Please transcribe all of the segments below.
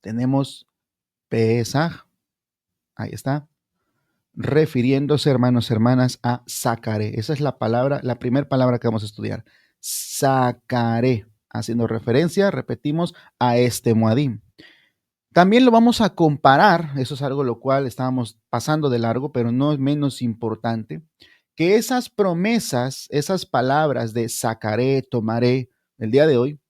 Tenemos Pesaj, ahí está, refiriéndose, hermanos, hermanas, a sacaré. Esa es la palabra, la primera palabra que vamos a estudiar. Sacaré, haciendo referencia, repetimos, a este Moadim. También lo vamos a comparar, eso es algo lo cual estábamos pasando de largo, pero no es menos importante, que esas promesas, esas palabras de sacaré, tomaré, el día de hoy,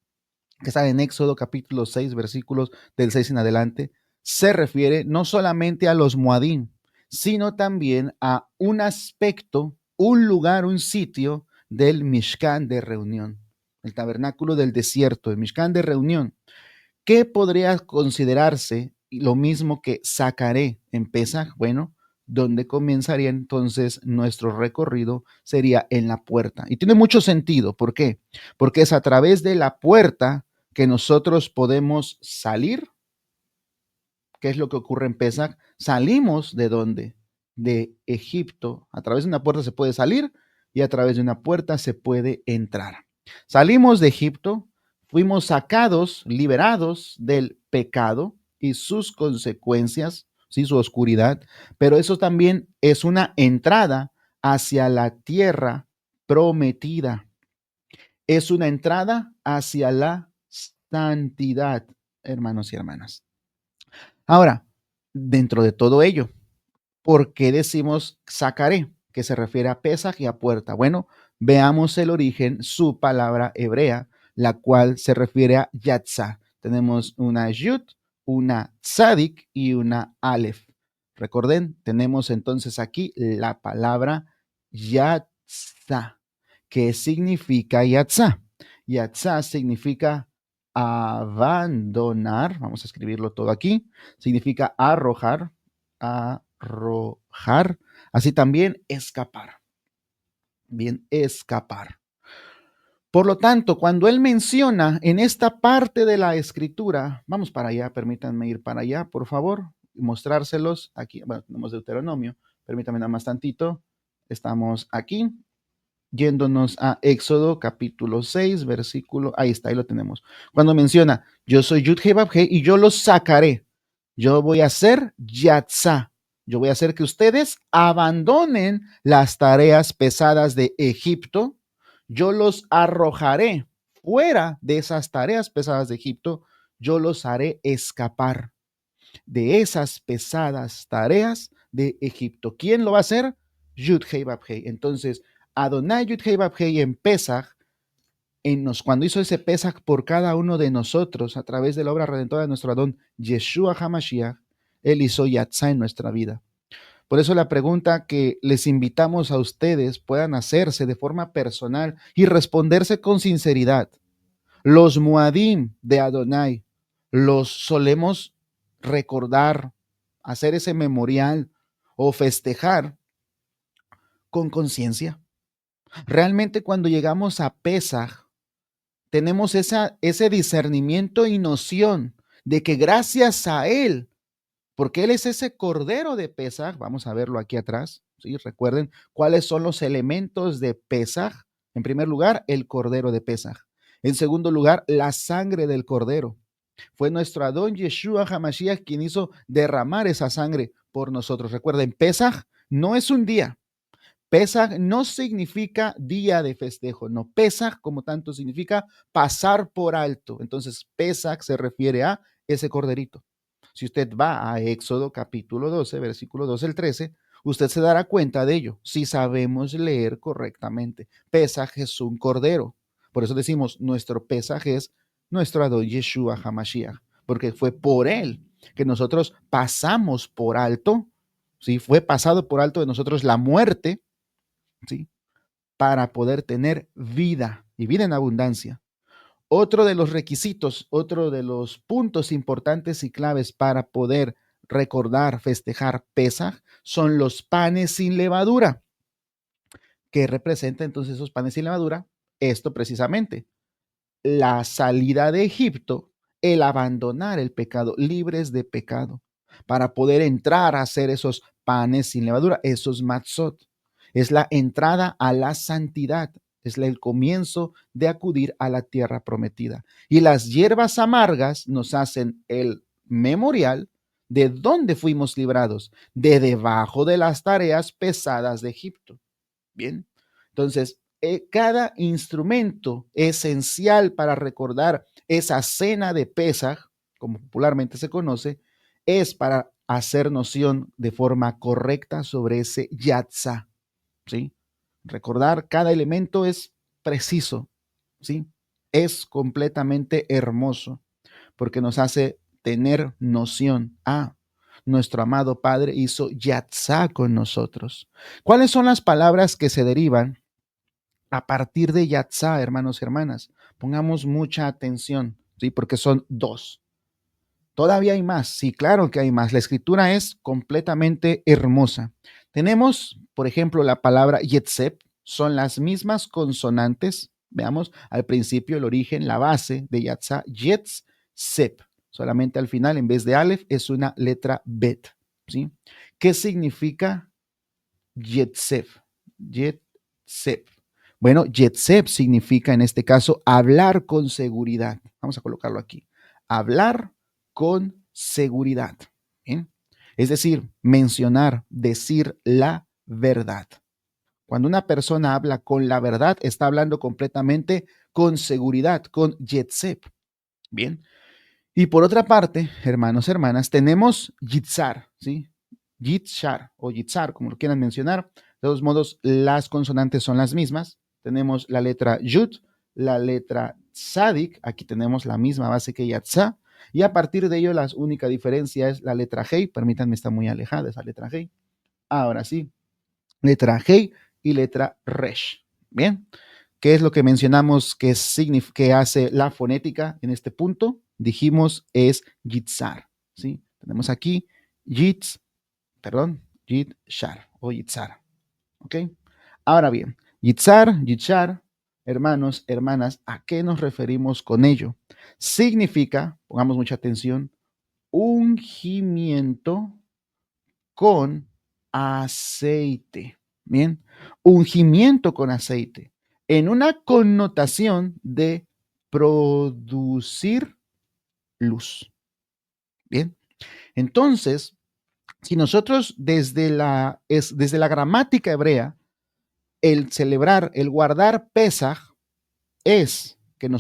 que está en Éxodo capítulo 6, versículos del 6 en adelante, se refiere no solamente a los Moadim, sino también a un aspecto, un lugar, un sitio del Mishkan de reunión, el tabernáculo del desierto, el Mishkan de reunión. ¿Qué podría considerarse lo mismo que sacaré en Pesaj? Bueno, donde comenzaría entonces nuestro recorrido sería en la puerta. Y tiene mucho sentido. ¿Por qué? Porque es a través de la puerta que nosotros podemos salir. ¿Qué es lo que ocurre en Pesaj? Salimos de dónde? De Egipto. A través de una puerta se puede salir y a través de una puerta se puede entrar. Salimos de Egipto, fuimos sacados, liberados del pecado y sus consecuencias, ¿sí? Su oscuridad, pero eso también es una entrada hacia la tierra prometida. Es una entrada hacia la santidad, hermanos y hermanas. Ahora, dentro de todo ello, ¿por qué decimos sacaré? Que se refiere a Pesaj y a puerta. Bueno, veamos el origen, su palabra hebrea, la cual se refiere a Yatzá. Tenemos una Yud, una Tzadik y una Aleph. Recuerden, tenemos entonces aquí la palabra Yatzá. ¿Qué significa Yatzá? Yatzá significa abandonar, vamos a escribirlo todo aquí, significa arrojar, arrojar, así también escapar. Bien, escapar. Por lo tanto, cuando él menciona en esta parte de la escritura, vamos para allá, permítanme ir para allá, por favor, y mostrárselos aquí. Bueno, tenemos Deuteronomio, permítanme nada más tantito. Estamos aquí, yéndonos a Éxodo capítulo 6, versículo, ahí está, ahí lo tenemos. Cuando menciona, yo soy Yud-Heh-Vav-Heh y yo los sacaré. Yo voy a hacer Yatzá. Yo voy a hacer que ustedes abandonen las tareas pesadas de Egipto. Yo los arrojaré fuera de esas tareas pesadas de Egipto. Yo los haré escapar de esas pesadas tareas de Egipto. ¿Quién lo va a hacer? Yud-Heh-Vav-Heh. Entonces, Adonai Yud-Heh-Vav-Heh en Pesaj, cuando hizo ese Pesaj por cada uno de nosotros a través de la obra redentora de nuestro Adón, Yeshua HaMashiach, él hizo Yatzá en nuestra vida. Por eso la pregunta que les invitamos a ustedes puedan hacerse de forma personal y responderse con sinceridad. Los Muadim de Adonai, ¿los solemos recordar, hacer ese memorial o festejar con conciencia? Realmente cuando llegamos a Pesaj, tenemos ese discernimiento y noción de que gracias a Él, porque Él es ese Cordero de Pesaj, vamos a verlo aquí atrás, ¿sí? Recuerden cuáles son los elementos de Pesaj. En primer lugar, el Cordero de Pesaj. En segundo lugar, la sangre del Cordero. Fue nuestro Adón Yeshua HaMashiach quien hizo derramar esa sangre por nosotros. Recuerden, Pesaj no es un día. Pesaj no significa día de festejo, no. Pesaj como tanto significa pasar por alto. Entonces, Pesaj se refiere a ese corderito. Si usted va a Éxodo capítulo 12, versículo 12 al 13, usted se dará cuenta de ello, si sabemos leer correctamente. Pesaj es un cordero. Por eso decimos, nuestro Pesaj es nuestro Adón Yeshua HaMashiach, porque fue por él que nosotros pasamos por alto, ¿sí? Fue pasado por alto de nosotros la muerte, ¿sí? Para poder tener vida y vida en abundancia. Otro de los requisitos, otro de los puntos importantes y claves para poder recordar, festejar Pesaj, son los panes sin levadura. ¿Qué representa entonces esos panes sin levadura? Esto precisamente, la salida de Egipto, el abandonar el pecado, libres de pecado, para poder entrar a hacer esos panes sin levadura, esos matzot. Es la entrada a la santidad, es el comienzo de acudir a la tierra prometida. Y las hierbas amargas nos hacen el memorial de dónde fuimos librados, de debajo de las tareas pesadas de Egipto. Bien, entonces, cada instrumento esencial para recordar esa cena de Pesaj, como popularmente se conoce, es para hacer noción de forma correcta sobre ese yatzá, ¿sí? Recordar cada elemento es preciso, ¿sí? Es completamente hermoso porque nos hace tener noción. Nuestro amado Padre hizo yatzá con nosotros. ¿Cuáles son las palabras que se derivan a partir de yatzá, hermanos y hermanas? Pongamos mucha atención, ¿sí? Porque son dos. Todavía hay más, sí, claro que hay más. La escritura es completamente hermosa. Tenemos, por ejemplo, la palabra yetzep, son las mismas consonantes. Veamos al principio el origen, la base de yatzá, yetzep. Solamente al final, en vez de alef, es una letra bet. ¿Sí? ¿Qué significa yetzep? Yetzep. Bueno, yetzep significa en este caso hablar con seguridad. Vamos a colocarlo aquí. Hablar con seguridad. ¿Bien? Es decir, mencionar, decir la verdad. Cuando una persona habla con la verdad, está hablando completamente con seguridad, con yetzep. Bien. Y por otra parte, hermanos, hermanas, tenemos yitzar, ¿sí? Yitzhar o yitzar, como lo quieran mencionar. De todos modos, las consonantes son las mismas. Tenemos la letra yud, la letra tzadik. Aquí tenemos la misma base que yatzá. Y a partir de ello, la única diferencia es la letra Hei. Permítanme, está muy alejada esa letra Hei. Ahora sí, letra Hei y letra Resh. Bien, ¿qué es lo que mencionamos que hace la fonética en este punto? Dijimos es yitzar, ¿sí? Tenemos aquí yitz, perdón, yitzhar o yitzar, ¿ok? Ahora bien, yitzar, yitzhar, hermanos, hermanas, ¿a qué nos referimos con ello? Significa, pongamos mucha atención, ungimiento con aceite. Bien, ungimiento con aceite en una connotación de producir luz. Bien, entonces, si nosotros desde la gramática hebrea, el celebrar, el guardar Pesaj es que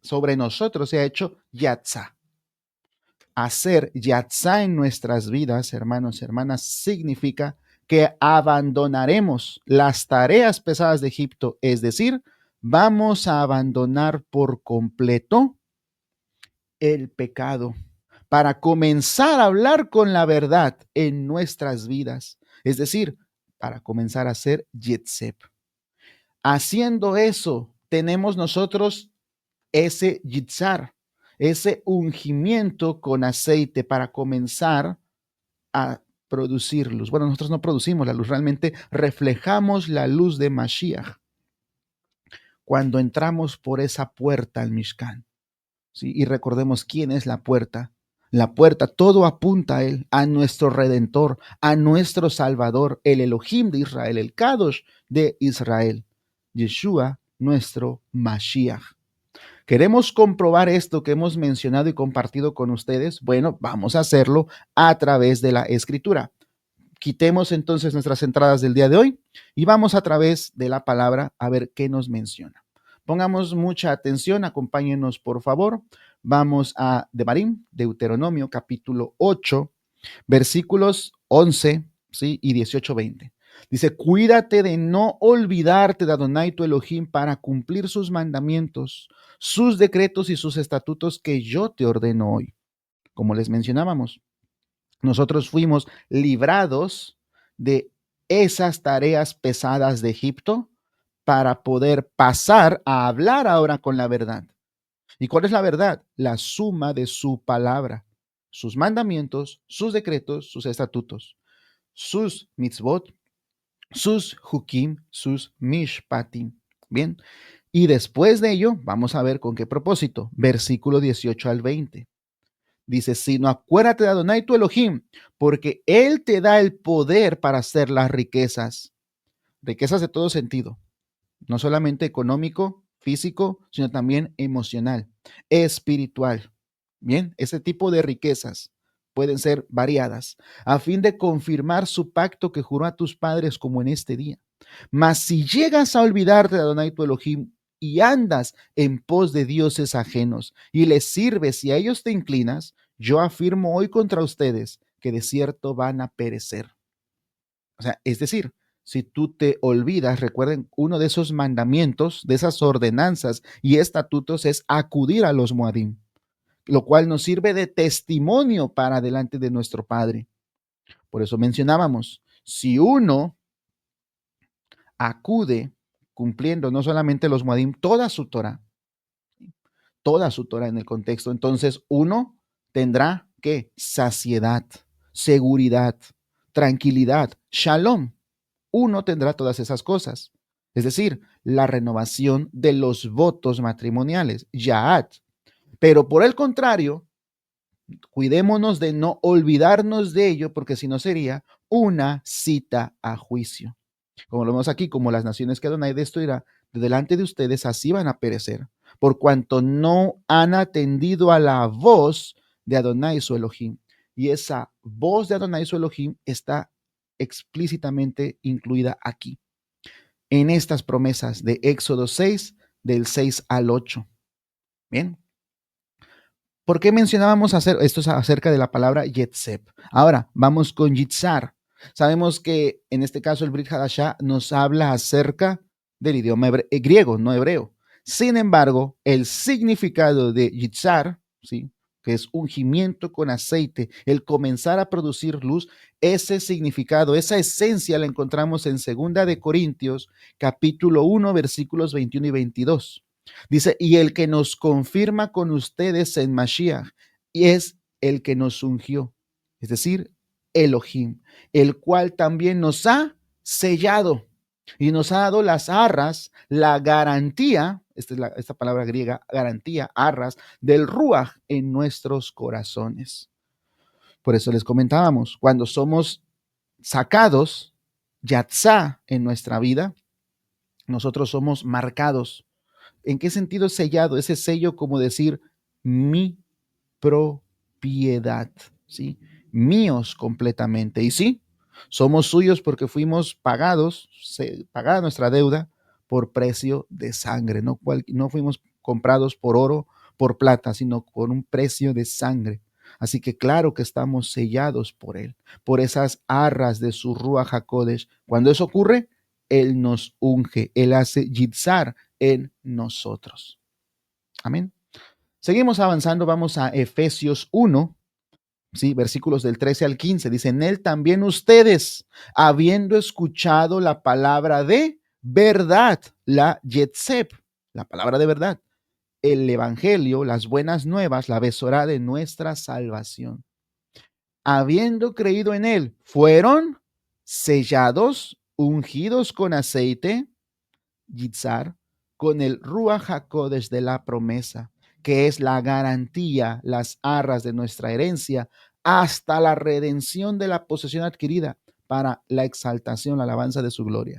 sobre nosotros se ha hecho yatzá. Hacer yatzá en nuestras vidas, hermanos y hermanas, significa que abandonaremos las tareas pesadas de Egipto, es decir, vamos a abandonar por completo el pecado para comenzar a hablar con la verdad en nuestras vidas, es decir, para comenzar a ser Yetzep. Haciendo eso, tenemos nosotros ese yitzar, ese ungimiento con aceite para comenzar a producir luz. Bueno, nosotros no producimos la luz, realmente reflejamos la luz de Mashiach cuando entramos por esa puerta al Mishkan. ¿Sí? Y recordemos quién es la puerta. La puerta, todo apunta a Él, a nuestro Redentor, a nuestro Salvador, el Elohim de Israel, el Kadosh de Israel, Yeshua, nuestro Mashiach. ¿Queremos comprobar esto que hemos mencionado y compartido con ustedes? Bueno, vamos a hacerlo a través de la escritura. Quitemos entonces nuestras entradas del día de hoy y vamos a través de la palabra a ver qué nos menciona. Pongamos mucha atención, acompáñenos por favor. Vamos a Devarim, Deuteronomio capítulo 8, versículos 11, ¿sí? Y 18-20. Dice, cuídate de no olvidarte de Adonai tu Elohim para cumplir sus mandamientos, sus decretos y sus estatutos que yo te ordeno hoy. Como les mencionábamos, nosotros fuimos librados de esas tareas pesadas de Egipto para poder pasar a hablar ahora con la verdad. ¿Y cuál es la verdad? La suma de su palabra, sus mandamientos, sus decretos, sus estatutos, sus mitzvot, sus hukim, sus mishpatim. Bien, y después de ello, vamos a ver con qué propósito. Versículo 18-20. Dice, sino acuérdate de Adonai tu Elohim, porque Él te da el poder para hacer las riquezas. Riquezas de todo sentido, no solamente económico, físico, sino también emocional, espiritual. Bien, ese tipo de riquezas pueden ser variadas, a fin de confirmar su pacto que juró a tus padres como en este día. Mas si llegas a olvidarte de Adonai tu Elohim y andas en pos de dioses ajenos y les sirves y a ellos te inclinas, yo afirmo hoy contra ustedes que de cierto van a perecer. O sea, es decir, si tú te olvidas, recuerden, uno de esos mandamientos, de esas ordenanzas y estatutos es acudir a los Moadim, lo cual nos sirve de testimonio para delante de nuestro Padre. Por eso mencionábamos, si uno acude cumpliendo no solamente los Moadim, toda su Torah en el contexto, entonces uno tendrá que saciedad, seguridad, tranquilidad, shalom. Uno tendrá todas esas cosas. Es decir, la renovación de los votos matrimoniales, Yaat. Pero por el contrario, cuidémonos de no olvidarnos de ello, porque si no sería una cita a juicio. Como lo vemos aquí, como las naciones que Adonai destruirá de delante de ustedes, así van a perecer, por cuanto no han atendido a la voz de Adonai su Elohim. Y esa voz de Adonai su Elohim está explícitamente incluida aquí, en estas promesas de Éxodo 6, del 6 al 8. Bien. ¿Por qué mencionábamos hacer esto acerca de la palabra Yetzep? Ahora vamos con Yitzhar. Sabemos que en este caso el Brit Hadashah nos habla acerca del idioma griego, no hebreo. Sin embargo, el significado de Yitzhar, ¿sí?, que es ungimiento con aceite, el comenzar a producir luz, ese significado, esa esencia la encontramos en 2 Corintios, capítulo 1, versículos 21 y 22. Dice, y el que nos confirma con ustedes en Mashiach, y es el que nos ungió, es decir, Elohim, el cual también nos ha sellado y nos ha dado las arras, la garantía, esta palabra griega, garantía, arras, del Ruach en nuestros corazones. Por eso les comentábamos, cuando somos sacados, yatzá en nuestra vida, nosotros somos marcados. ¿En qué sentido sellado? Ese sello como decir mi propiedad, ¿sí? Míos completamente. Y sí, somos suyos porque fuimos pagados, pagada nuestra deuda por precio de sangre. No fuimos comprados por oro, por plata, sino por un precio de sangre. Así que claro que estamos sellados por Él, por esas arras de su Ruach HaKodesh. Cuando eso ocurre, Él nos unge, Él hace yitzar en nosotros. Amén. Seguimos avanzando, vamos a Efesios 1, ¿sí? Versículos del 13 al 15. Dice, en él también ustedes, habiendo escuchado la palabra de verdad, la Yetzep, la palabra de verdad, el evangelio, las buenas nuevas, la besorá de nuestra salvación. Habiendo creído en él, fueron sellados, ungidos con aceite, Yitzhar, con el Ruach HaKodesh de la promesa, que es la garantía, las arras de nuestra herencia, hasta la redención de la posesión adquirida para la exaltación, la alabanza de su gloria.